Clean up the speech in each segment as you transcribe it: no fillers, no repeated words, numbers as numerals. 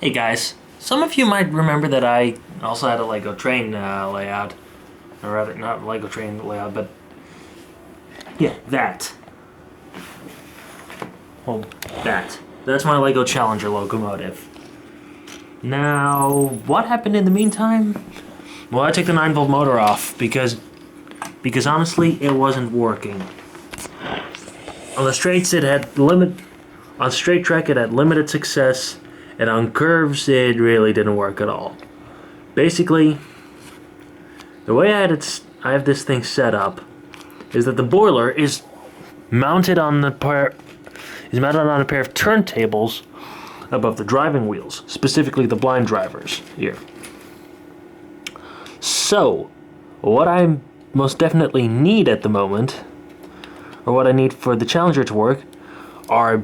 Hey guys, some of you might remember that I also had a Lego train layout, or rather not Lego train layout, but yeah, that. Well, that's my Lego Challenger locomotive. Now, what happened in the meantime? Well, I took the 9-volt motor off because honestly, it wasn't working. On the straights, on straight track, it had limited success, and on curves, it really didn't work at all. Basically, the way I have this thing set up is that the boiler is mounted on a pair of turntables above the driving wheels, specifically the blind drivers here. So, what I most definitely need at the moment, or what I need for the Challenger to work, are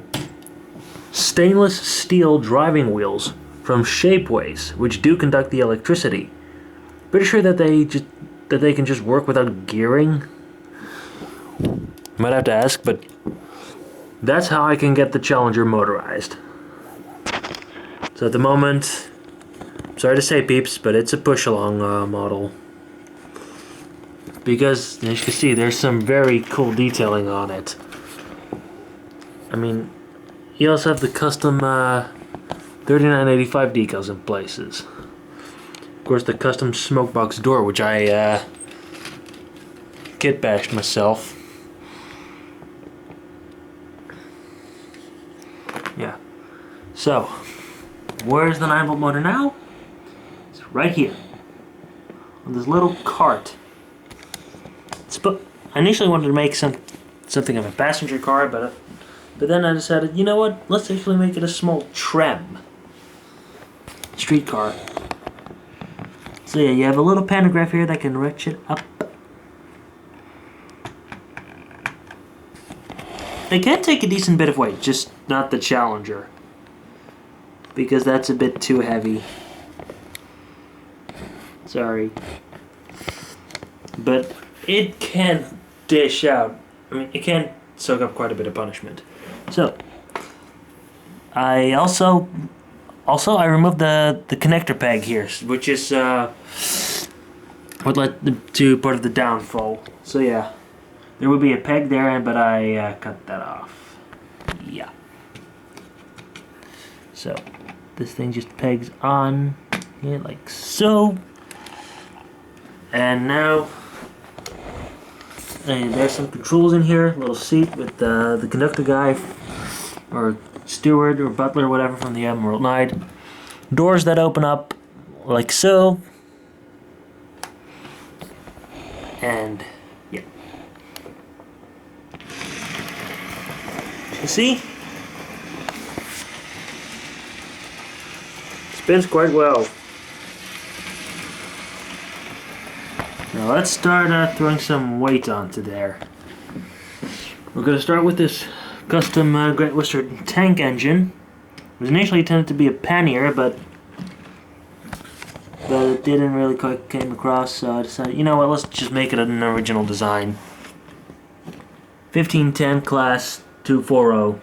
stainless steel driving wheels from Shapeways, which do conduct the electricity. Pretty sure that they can just work without gearing. Might have to ask, but that's how I can get the Challenger motorized. So at the moment, sorry to say peeps, but it's a push-along model. Because, as you can see, there's some very cool detailing on it. I mean, you also have the custom 3985 decals in places. Of course, the custom smoke box door, which I kit bashed myself. Yeah. So, where's the 9-volt motor now? It's right here. On this little cart. I initially wanted to make something of a passenger car, but then I decided, you know what? Let's actually make it a small tram. Streetcar. So yeah, you have a little pantograph here that can ratchet up. It can take a decent bit of weight, just not the Challenger, because that's a bit too heavy. Sorry. But it can dish out. I mean, it can soak up quite a bit of punishment. So, I also I removed the connector peg here, which is what led to part of the downfall. So yeah, there would be a peg there, but I cut that off. Yeah. So, this thing just pegs on here like so. And now, there's some controls in here. A little seat with the conductor guy, or steward, or butler, whatever, from the Emerald Knight. Doors that open up like so. And, yeah. You see? Spins quite well. Now let's start throwing some weight onto there. We're going to start with this custom Great Western tank engine. It was initially intended to be a pannier, but it didn't really quite came across, so I decided, you know what, let's just make it an original design. 1510 class 240,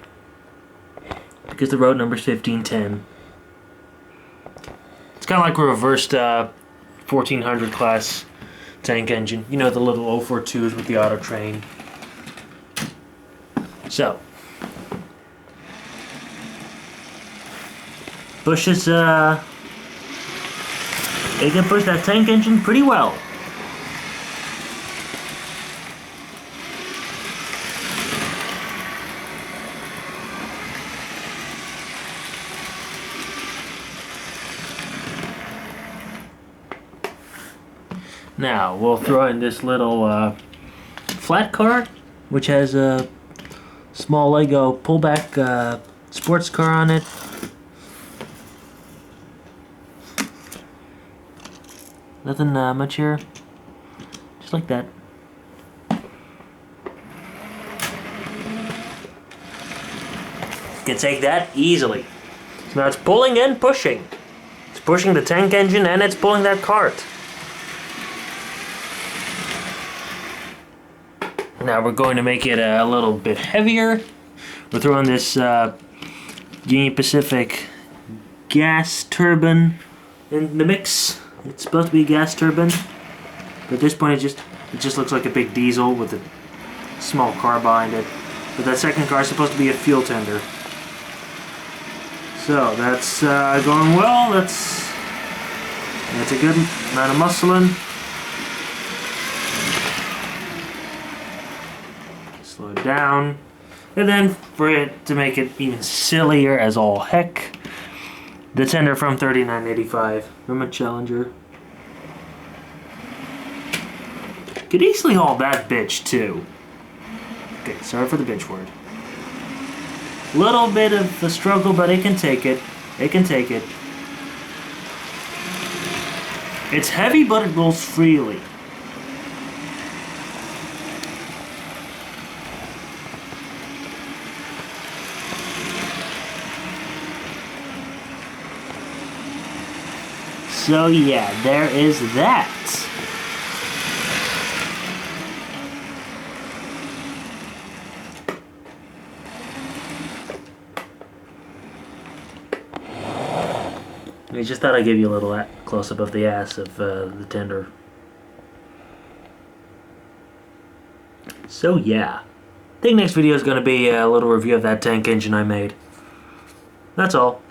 because the road number is 1510. It's kind of like a reversed 1400 class tank engine. You know, the little 042s with the auto train. So, pushes, it can push that tank engine pretty well. Now, we'll throw in this little flat car, which has a small Lego pullback sports car on it. Nothing much here. Just like that. Can take that easily. So now it's pulling and pushing. It's pushing the tank engine and it's pulling that cart. Now we're going to make it a little bit heavier. We're throwing this Union Pacific gas turbine in the mix. It's supposed to be a gas turbine, but at this point it just looks like a big diesel with a small car behind it. But that second car is supposed to be a fuel tender. So that's going well. That's a good amount of muscling. Slow it down. And then for it to make it even sillier as all heck, the tender from 3985 from a Challenger. Could easily haul that bitch too. Okay, sorry for the bitch word. Little bit of a struggle, but it can take it. It can take it. It's heavy, but it rolls freely. So yeah, there is that. I just thought I'd give you a little close-up of the ass of the tender. So yeah, I think next video is going to be a little review of that tank engine I made. That's all.